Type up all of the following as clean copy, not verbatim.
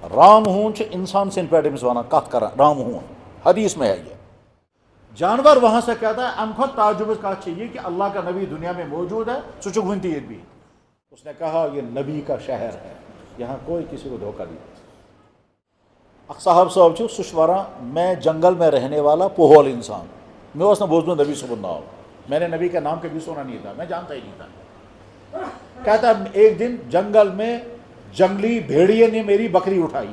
رام ہون انسان سن پہ امس ونان کت کر رام ہون حدیث میں ہے یہ جانور وہاں سے کہتا ہے ام کھت تعجب کت یہ کہ اللہ کا نبی دنیا میں موجود ہے سہ ون تیت بھی اس نے کہا یہ نبی کا شہر ہے یہاں کوئی کسی کو دھوکہ نہیں صاحب صاحب سہ ونان میں جنگل میں رہنے والا پہول انسان میں اس نے بوزن نبی صبح ناؤ میں نے نبی کا نام کبھی سنا نہیں تھا میں جانتا ہی نہیں تھا کہتا ایک دن جنگل میں جنگلی بھیڑیے نے میری بکری اٹھائی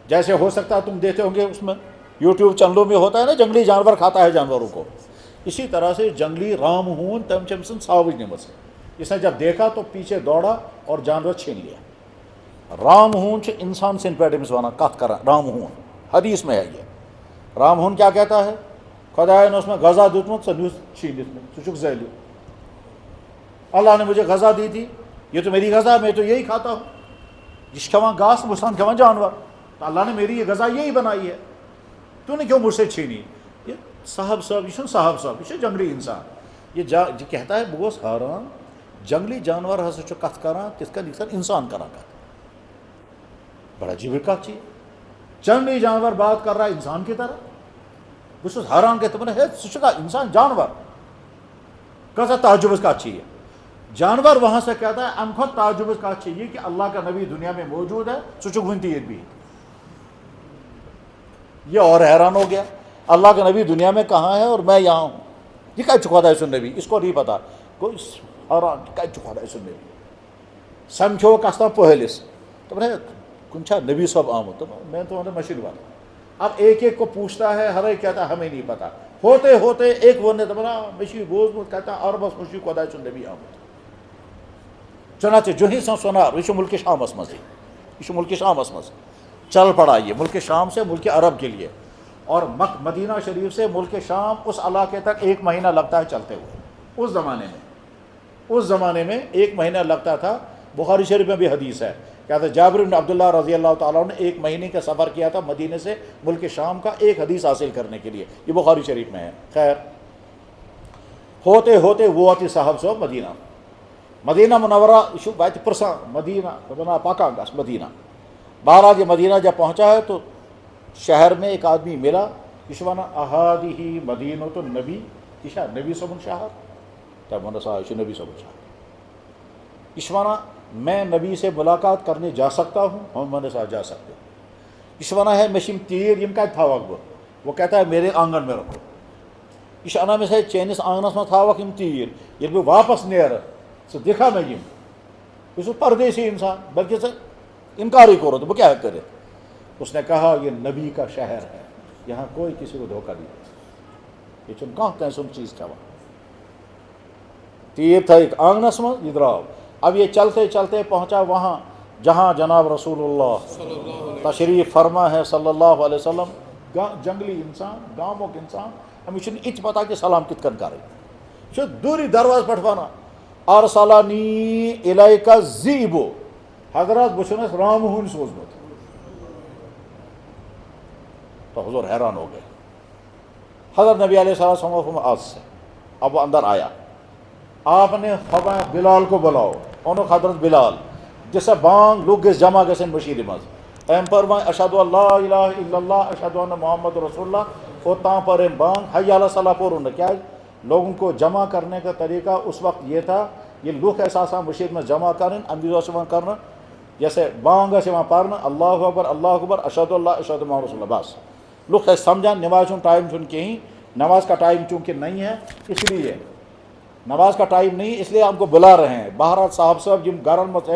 جیسے ہو سکتا ہے تم دیکھتے ہوں گے اس میں یوٹیوب چینلوں میں ہوتا ہے نا جنگلی جانور کھاتا ہے جانوروں کو اسی طرح سے جنگلی رام ہون تم چم سن ساوج نمس اس نے جب دیکھا تو پیچھے دوڑا اور جانور چھین لیا رام ہون انسان سن پہ امس ونان کت کر رام ہون حدیث میں ہے یہ رام ہون کیا کہتا ہے خدا نے اس میں غذا دیتمت سہ نیوز چھینت سہ زیلو اللہ نے مجھے غذا دی تھی یہ تو میری غذا میں تو یہی کھاتا ہوں یہ کھوان گاس بسان کھوان جانور تو اللہ نے میری یہ غذا یہی بنائی ہے تو نے کیوں مجھ سے چھینی یہ صاحب یہ صاحب یہ جنگلی انسان یہ کہتا ہے بہ گوس حیران جنگلی جانور ہسا کت کران تِتھ کن یِتھ کن انسان کران کت بڑا عجیب کت چیز جنگلی جانور بات کر رہا ہے انسان کی طرح بس حیران کہ ہے سہ انسان جانور کیسا تعجب کت چیز جانور وہاں سے کہتا ہے ام کھت تعجب کت یہ کہ اللہ کا نبی دنیا میں موجود ہے سہ ون تیت بھی یہ اور حیران ہو گیا اللہ کا نبی دنیا میں کہاں ہے اور میں یہاں ہوں یہ کت خدا سن نبی اس کو نہیں پتا کوئی حیران کت خدا سن نبی سمکھو کس تام پہلس تو کن چھا نبی صاحب آمد تو میں تو مشہور بات اب ایک ایک کو پوچھتا ہے ہر ایک کہتا ہمیں نہیں پتا ہوتے ہوتے ایک ون مشہور بوزمت کہتا عربس مشہور خدا سن نبی آمد چنانچہ جوہی سن سونار یہ ملک شامس مز یہ ملک شامس مز چل پڑا یہ ملک شام سے ملک عرب کے لیے اور مدینہ شریف سے ملک شام اس علاقے تک 1 مہینہ لگتا ہے چلتے ہوئے اس زمانے میں 1 مہینہ لگتا تھا بخاری شریف میں بھی حدیث ہے کہتا ہے جابر بن عبداللہ رضی اللہ تعالیٰ نے 1 مہینے کا سفر کیا تھا مدینے سے ملک شام کا ایک حدیث حاصل کرنے کے لیے یہ بخاری شریف میں ہے خیر ہوتے ہوتے وہ آتی صاحب صاحب مدینہ منورہ یہ وات پرسان مدینہ پاکا گس مدینہ بہرحال یہ مدینہ جب پہنچا ہے تو شہر میں ایک آدمی ملا یہ ونان احادی مدینۃ النبی یہ نبی صبن شہر تب ون سا یہ نبی صبن شہر یہ ونان میں نبی سے ملاقات کرنے جا سکتا ہوں ہم ون سا جا سکتے یہ ونان ہے مے تیر یم کت تھاوک بہ وہ کہتا ہے میرے آنگن میں رکھو یہ انا مے چینس آنگنس میں تھاوک یم تیر یل بہ واپس نیرٕ ژٕ دکھا مے یم بہ چھُس پردیسی انسان بلکہ ژٕ انکار ہی کرو تو وہ کیا کرے اس نے کہا یہ نبی کا شہر ہے یہاں کوئی کسی کو دھوکہ نہیں یہ چھ کھانا تین سن چیز کھانا تیر تھا ایک آنگنس من یہ دراو اب یہ چلتے چلتے پہنچا وہاں جہاں جناب رسول اللہ تشریف فرما ہے صلی اللہ علیہ وسلم جنگلی انسان گامک انسان ہمیں ات پتہ کہ سلام کت کن کرے دوری دروازہ پہ ونان ارسلانی الیک ذئبو حضرت بہ چھس رام ہون سوزمت تو حضور حیران ہو گئے حضرت نبی علیہ السلام آج سے اب وہ اندر آیا آپ نے فرمایا بلال کو بلاؤ اونک حضرت بلال جسے بانگ لوگ گس جمع گسن مشید مز ایم فرمائے اشہد ان لا الہ الا اللہ اشہد ان محمد رسول اللہ اور تاں پر بانگ حی علی الصلاۃ پورن کیا لوگوں کو جمع کرنے کا طریقہ اس وقت یہ تھا یہ لوگ احساسا مشید میں جمع کریں اندازہ کرنا جیسے بانگ پڑھنا اللہ اکبر اشہد اللہ اشہد محمد رسول اللہ بس لوگ سمجھان نماز ٹائم چھ کہیں نماز کا ٹائم چونکہ نہیں ہے اس لیے نماز کا ٹائم نہیں اس لیے ہم کو بلا رہے ہیں بہرحال صاحب جم گرن مت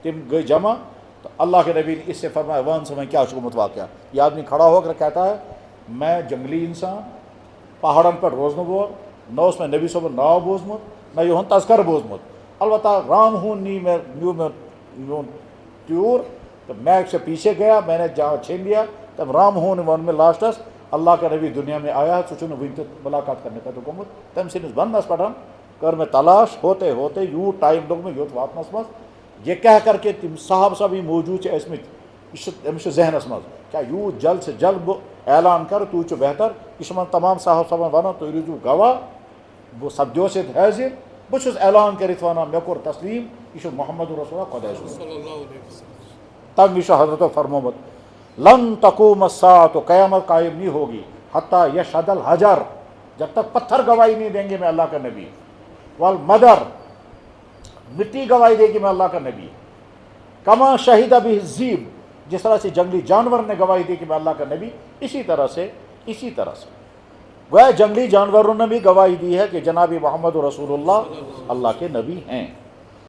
تم گئی جمع تو اللہ کے نبی نے اس سے فرمایا ون سمے کیا حکومت واقعہ یہ آدمی کھڑا ہو کر کہتا ہے میں جنگلی انسان پہاڑن پہ روزن وول نہ اس میں نبی صبح ناو بوزمت نہ یہ تذکر بوزمت البتہ رام ہون نی میں میون تیور تو میں سے پیچھے گیا میں نے جہاں چھین لیا تب رام ہون ون میں لاسٹس اللہ کا نبی دنیا میں آیا سہ ون ملاقات کرنے کا گومت تم سندس ونس پہ کر میں تلاش ہوتے ہوتے یوت ٹائم لوگ میں یوت واتنس مز یہ کہہ کر کے تم صاحب ہی موجود امس ذہنس مز کیا یوت جلد سے جلد بہ اعلان کر تو بہتر یہ تمام صاحب ونان تھی روزو گواہ بہ سپدو ست حاضر بہ اعلان کرت ونان مے کور تسلیم یہ محمد رسول اللہ خدا تنگ حضرت فرمود لن تقوم الساعۃ، تو قیامت قائم نہیں ہوگی، حتیٰ یشہد الحجر، جب تک پتھر گواہی نہیں دیں گے میں اللہ کا نبی، والمدر، مٹی گواہی دے گی میں اللہ کا نبی، کما شہید بہ الذئب، جس طرح سے جنگلی جانور نے گواہی دی کہ میں اللہ کا نبی، اسی طرح سے گویا جنگلی جانوروں نے بھی گواہی دی ہے کہ جناب محمد رسول اللہ اللہ کے نبی ہیں۔